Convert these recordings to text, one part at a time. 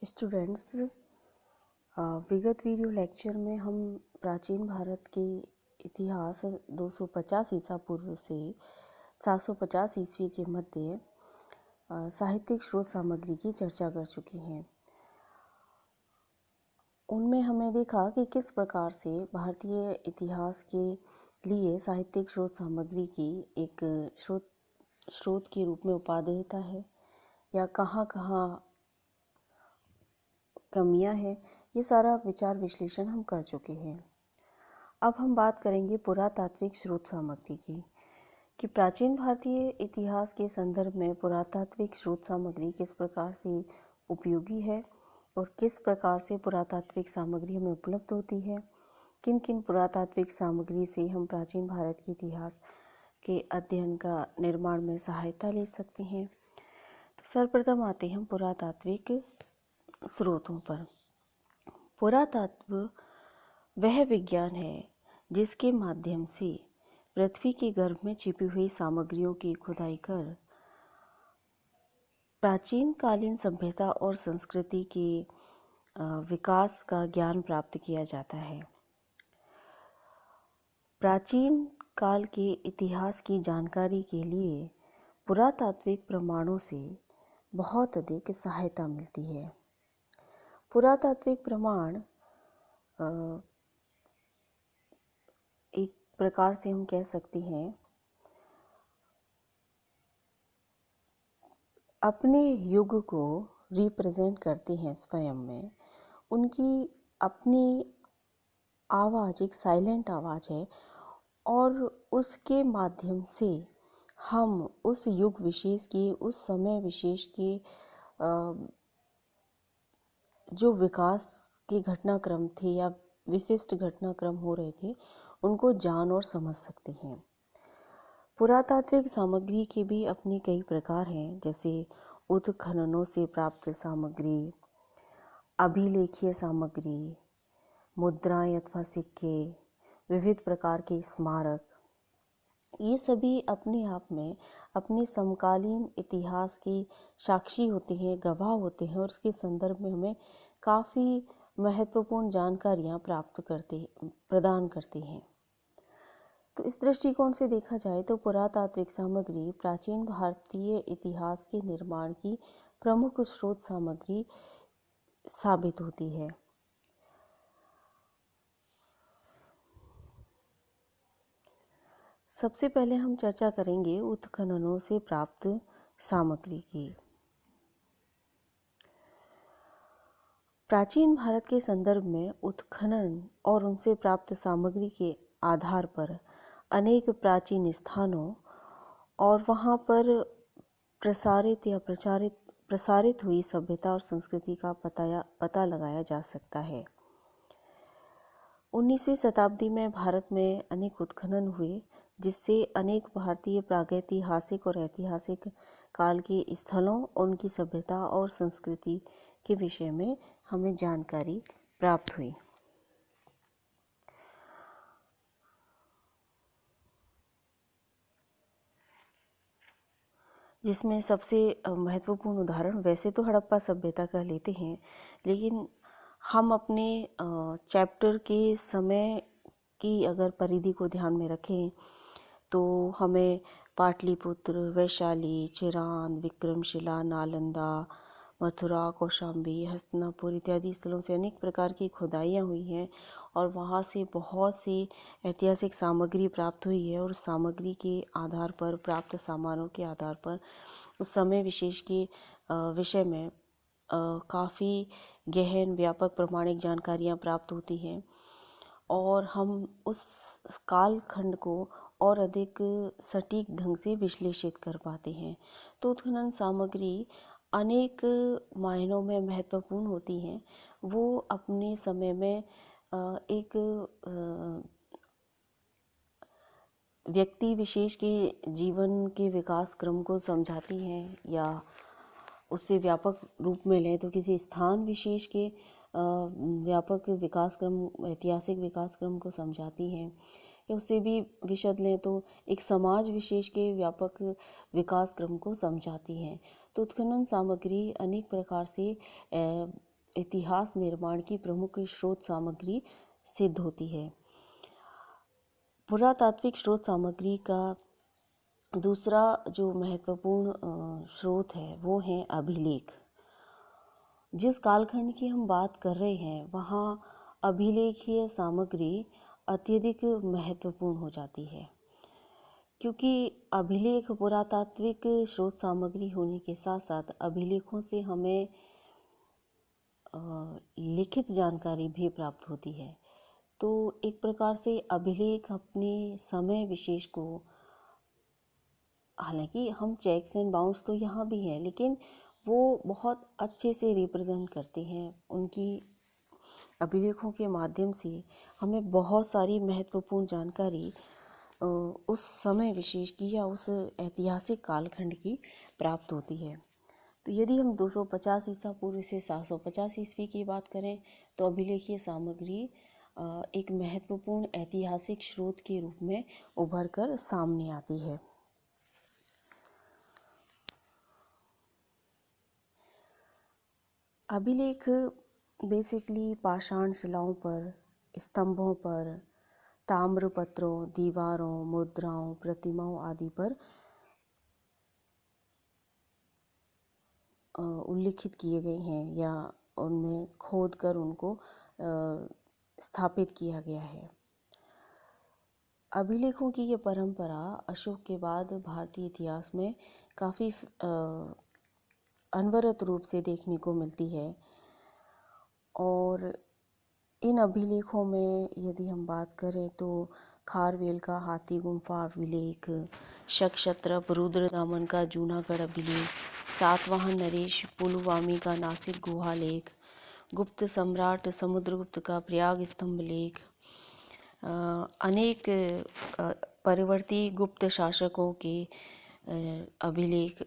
Students, विगत video lecture में हम प्राचीन भारत के इतिहास 250 ईसा पूर्व से 750 ईस्वी के मध्य साहित्यिक स्रोत सामग्री की चर्चा कर चुके हैं। उनमें हमने देखा कि किस प्रकार से भारतीय इतिहास के लिए साहित्यिक स्रोत सामग्री की एक स्रोत के रूप में उपादेयता है या कहाँ कहाँ कमियां हैं। ये सारा विचार विश्लेषण हम कर चुके हैं। अब हम बात करेंगे पुरातात्विक स्रोत सामग्री की कि प्राचीन भारतीय इतिहास के संदर्भ में पुरातात्विक स्रोत सामग्री किस प्रकार से उपयोगी है और किस प्रकार से पुरातात्विक सामग्री हमें उपलब्ध होती है। किन किन पुरातात्विक सामग्री से हम प्राचीन भारत के इतिहास के अध्ययन का निर्माण में सहायता ले सकते हैं। तो सर्वप्रथम आते हैं पुरातात्विक स्रोतों पर। पुरातत्व वह विज्ञान है जिसके माध्यम से पृथ्वी के गर्भ में छिपी हुई सामग्रियों की खुदाई कर प्राचीन कालीन सभ्यता और संस्कृति के विकास का ज्ञान प्राप्त किया जाता है। प्राचीन काल के इतिहास की जानकारी के लिए पुरातात्विक प्रमाणों से बहुत अधिक सहायता मिलती है। पुरातात्विक प्रमाण एक प्रकार से हम कह सकते हैं अपने युग को रिप्रेजेंट करते हैं। स्वयं में उनकी अपनी आवाज़ एक साइलेंट आवाज़ है और उसके माध्यम से हम उस युग विशेष की, उस समय विशेष की जो विकास के घटनाक्रम थे या विशिष्ट घटनाक्रम हो रहे थे उनको जान और समझ सकते हैं। पुरातात्विक सामग्री के भी अपने कई प्रकार हैं, जैसे उत्खननों से प्राप्त सामग्री, अभिलेखीय सामग्री, मुद्राएं अथवा सिक्के, विविध प्रकार के स्मारक। ये सभी अपने आप में अपने समकालीन इतिहास के साक्षी होते हैं, गवाह होते हैं और उसके संदर्भ में हमें काफ़ी महत्वपूर्ण जानकारियाँ प्रदान करते हैं। तो इस दृष्टिकोण से देखा जाए तो पुरातात्विक सामग्री प्राचीन भारतीय इतिहास के निर्माण की प्रमुख स्रोत सामग्री साबित होती है। सबसे पहले हम चर्चा करेंगे उत्खननों से प्राप्त सामग्री की। प्राचीन भारत के संदर्भ में उत्खनन और उनसे प्राप्त सामग्री के आधार पर अनेक प्राचीन स्थानों और वहाँ पर प्रसारित हुई सभ्यता और संस्कृति का पता लगाया जा सकता है। 19वीं शताब्दी में भारत में अनेक उत्खनन हुए, जिससे अनेक भारतीय प्रागैतिहासिक और ऐतिहासिक काल के स्थलों, उनकी सभ्यता और संस्कृति के विषय में हमें जानकारी प्राप्त हुई। जिसमें सबसे महत्वपूर्ण उदाहरण वैसे तो हड़प्पा सभ्यता का लेते हैं, लेकिन हम अपने चैप्टर के समय की अगर परिधि को ध्यान में रखें तो हमें पाटलिपुत्र, वैशाली, चिरांद, विक्रमशिला, नालंदा, मथुरा, कौशाम्बी, हस्तिनापुर इत्यादि स्थलों से अनेक प्रकार की खुदाइयाँ हुई हैं और वहाँ से बहुत सी ऐतिहासिक सामग्री प्राप्त हुई है और सामग्री के आधार पर, प्राप्त सामानों के आधार पर उस समय विशेष के विषय में काफ़ी गहन व्यापक प्रमाणिक जानकारियाँ प्राप्त होती हैं और हम उस कालखंड को और अधिक सटीक ढंग से विश्लेषित कर पाते हैं। तो उत्खनन सामग्री अनेक मायनों में महत्वपूर्ण होती हैं। वो अपने समय में एक व्यक्ति विशेष के जीवन के विकास क्रम को समझाती हैं, या उससे व्यापक रूप में लें तो किसी स्थान विशेष के व्यापक विकास क्रम, ऐतिहासिक विकास क्रम को समझाती हैं, या उससे भी विशद लें तो एक समाज विशेष के व्यापक विकास क्रम को समझाती हैं। तो उत्खनन सामग्री अनेक प्रकार से इतिहास निर्माण की प्रमुख स्रोत सामग्री सिद्ध होती है। पुरातात्विक स्रोत सामग्री का दूसरा जो महत्वपूर्ण स्रोत है वो है अभिलेख। जिस कालखंड की हम बात कर रहे हैं वहाँ अभिलेखीय सामग्री अत्यधिक महत्वपूर्ण हो जाती है, क्योंकि अभिलेख पुरातात्विक स्रोत सामग्री होने के साथ साथ अभिलेखों से हमें लिखित जानकारी भी प्राप्त होती है। तो एक प्रकार से अभिलेख अपने समय विशेष को, हालांकि हम चेक्स एंड बाउंड्स तो यहाँ भी हैं, लेकिन वो बहुत अच्छे से रिप्रेजेंट करते हैं। उनकी अभिलेखों के माध्यम से हमें बहुत सारी महत्वपूर्ण जानकारी उस समय विशेष की या उस ऐतिहासिक कालखंड की प्राप्त होती है। तो यदि हम 250 ईसा पूर्व से 750 ईस्वी की बात करें तो अभिलेखीय सामग्री एक महत्वपूर्ण ऐतिहासिक स्रोत के रूप में उभर कर सामने आती है। अभिलेख बेसिकली पाषाण शिलाओं पर, स्तंभों पर, ताम्रपत्रों, दीवारों, मुद्राओं, प्रतिमाओं आदि पर उल्लिखित किए गए हैं या उनमें खोद कर उनको स्थापित किया गया है। अभिलेखों की ये परंपरा अशोक के बाद भारतीय इतिहास में काफ़ी अनवरत रूप से देखने को मिलती है। और इन अभिलेखों में यदि हम बात करें तो खारवेल का हाथी गुम्फा अभिलेख, शक रुद्रदामन का जूनागढ़ अभिलेख, सातवाहन नरेश पुलवामी का नासिक गुहा लेख, गुप्त सम्राट समुद्रगुप्त का प्रयाग स्तंभ लेख, अनेक परिवर्ती गुप्त शासकों के अभिलेख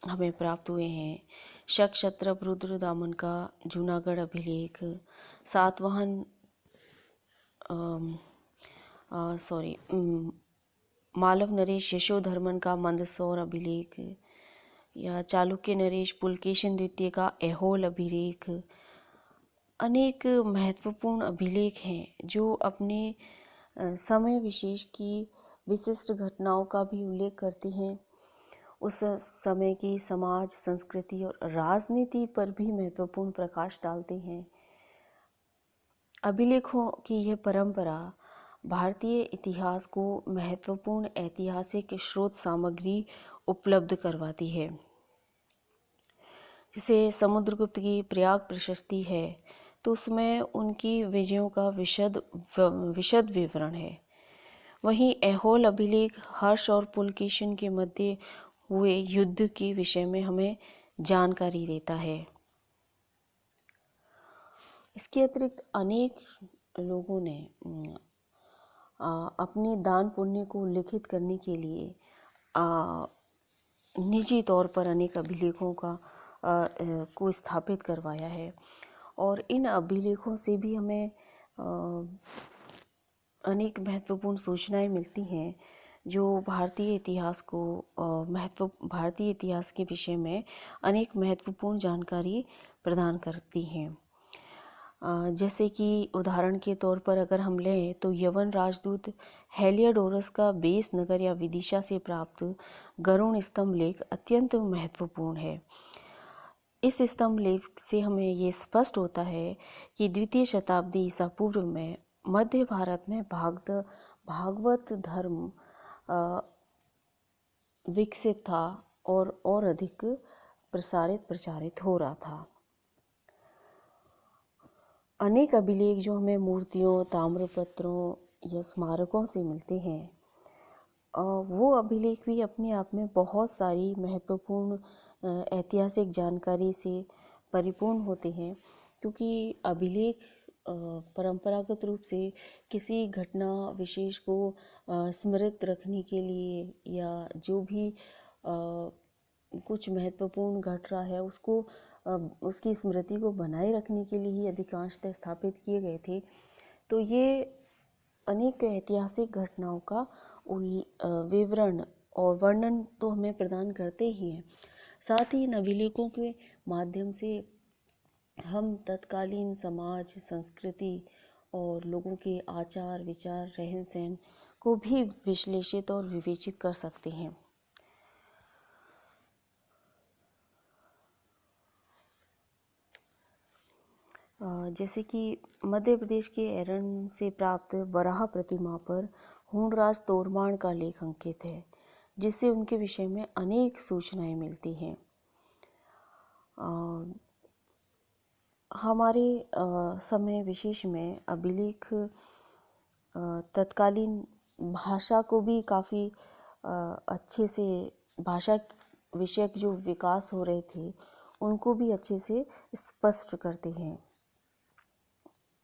हमें प्राप्त हुए हैं। शक रुद्रदामन का जूनागढ़ अभिलेख, सातवाहन मालव नरेश यशोधर्मन का मंदसौर अभिलेख, या चालुक्य नरेश पुलकेशिन द्वितीय का ऐहोल अभिलेख, अनेक महत्वपूर्ण अभिलेख हैं जो अपने समय विशेष की विशिष्ट घटनाओं का भी उल्लेख करते हैं। उस समय की समाज, संस्कृति और राजनीति पर भी महत्वपूर्ण प्रकाश डालते हैं। अभिलेखों की यह परंपरा भारतीय इतिहास को महत्वपूर्ण ऐतिहासिक स्रोत सामग्री उपलब्ध करवाती है। जैसे समुद्रगुप्त की प्रयाग प्रशस्ति है तो उसमें उनकी विजयों का विशद विवरण है। वहीं ऐहोल अभिलेख हर्ष और पुलकेशिन के मध्य हुए युद्ध के विषय में हमें जानकारी देता है। इसके अतिरिक्त अनेक लोगों ने अपने दान पुण्य को लिखित करने के लिए निजी तौर पर अनेक अभिलेखों को स्थापित करवाया है। और इन अभिलेखों से भी हमें अनेक महत्वपूर्ण सूचनाएं मिलती हैं जो भारतीय इतिहास के विषय में अनेक महत्वपूर्ण जानकारी प्रदान करती हैं। जैसे कि उदाहरण के तौर पर अगर हम लें तो यवन राजदूत हेलियोडोरस का बेस नगर या विदिशा से प्राप्त गरुण स्तंभ लेख अत्यंत महत्वपूर्ण है। इस स्तंभ लेख से हमें ये स्पष्ट होता है कि द्वितीय शताब्दी ईसा पूर्व में मध्य भारत में भागवत धर्म विकसित था और अधिक प्रचारित हो रहा था। अनेक अभिलेख जो हमें मूर्तियों, ताम्रपत्रों या स्मारकों से मिलते हैं, वो अभिलेख भी अपने आप में बहुत सारी महत्वपूर्ण ऐतिहासिक जानकारी से परिपूर्ण होते हैं, क्योंकि अभिलेख परंपरागत रूप से किसी घटना विशेष को स्मृत रखने के लिए या जो भी कुछ महत्वपूर्ण घट रहा है उसको उसकी स्मृति को बनाए रखने के लिए ही अधिकांशतः स्थापित किए गए थे। तो ये अनेक ऐतिहासिक घटनाओं का विवरण और वर्णन तो हमें प्रदान करते ही हैं। साथ ही इन अभिलेखों के माध्यम से हम तत्कालीन समाज, संस्कृति और लोगों के आचार विचार, रहन सहन को भी विश्लेषित और विवेचित कर सकते हैं। जैसे कि मध्य प्रदेश के एरन से प्राप्त वराह प्रतिमा पर हुणराज तोरमाण का लेख अंकित है, जिससे उनके विषय में अनेक सूचनाएं मिलती हैं। हमारे समय विशेष में अभिलेख तत्कालीन भाषा को भी काफ़ी अच्छे से, भाषा विषयक जो विकास हो रहे थे उनको भी अच्छे से स्पष्ट करते हैं।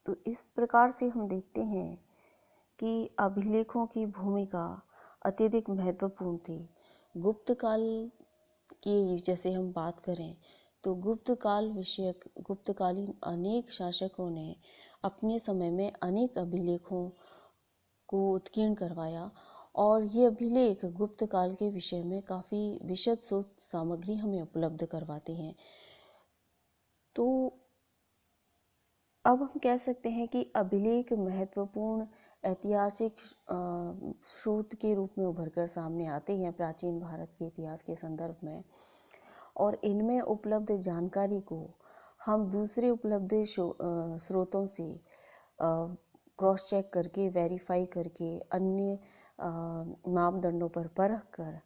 तो इस प्रकार से हम देखते हैं कि अभिलेखों की भूमिका अत्यधिक महत्वपूर्ण थी। गुप्त काल की जैसे हम बात करें तो गुप्तकालीन अनेक शासकों ने अपने समय में अनेक अभिलेखों को उत्कीर्ण करवाया, और ये अभिलेख गुप्त काल के विषय में काफ़ी विशद शोध सामग्री हमें उपलब्ध करवाते हैं। तो अब हम कह सकते हैं कि अभिलेख महत्वपूर्ण ऐतिहासिक स्रोत के रूप में उभर कर सामने आते हैं प्राचीन भारत के इतिहास के संदर्भ में, और इनमें उपलब्ध जानकारी को हम दूसरे उपलब्ध स्रोतों से क्रॉस चेक करके, वेरीफाई करके, अन्य मापदंडों पर परख कर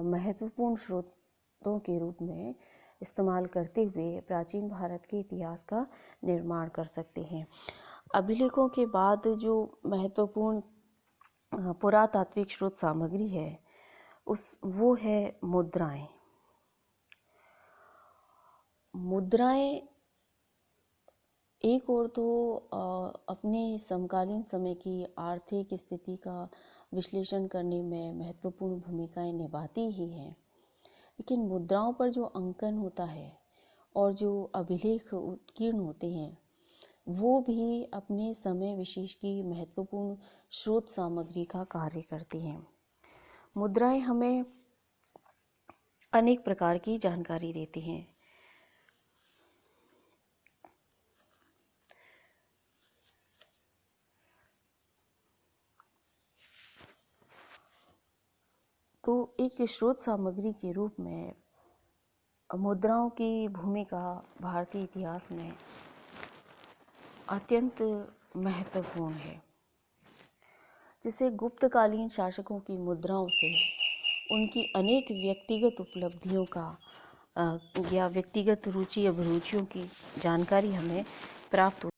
महत्वपूर्ण स्रोतों के रूप में इस्तेमाल करते हुए प्राचीन भारत के इतिहास का निर्माण कर सकते हैं। अभिलेखों के बाद जो महत्वपूर्ण पुरातात्विक स्रोत सामग्री है वो है मुद्राएं। मुद्राएं एक और तो अपने समकालीन समय की आर्थिक स्थिति का विश्लेषण करने में महत्वपूर्ण भूमिकाएं निभाती ही हैं, लेकिन मुद्राओं पर जो अंकन होता है और जो अभिलेख उत्कीर्ण होते हैं वो भी अपने समय विशेष की महत्वपूर्ण स्रोत सामग्री का कार्य करती हैं। मुद्राएं हमें अनेक प्रकार की जानकारी देती हैं। तो एक स्रोत सामग्री के रूप में मुद्राओं की भूमिका भारतीय इतिहास में अत्यंत महत्वपूर्ण है। जैसे गुप्तकालीन शासकों की मुद्राओं से उनकी अनेक व्यक्तिगत उपलब्धियों का या व्यक्तिगत रुचि अभिरुचियों की जानकारी हमें प्राप्त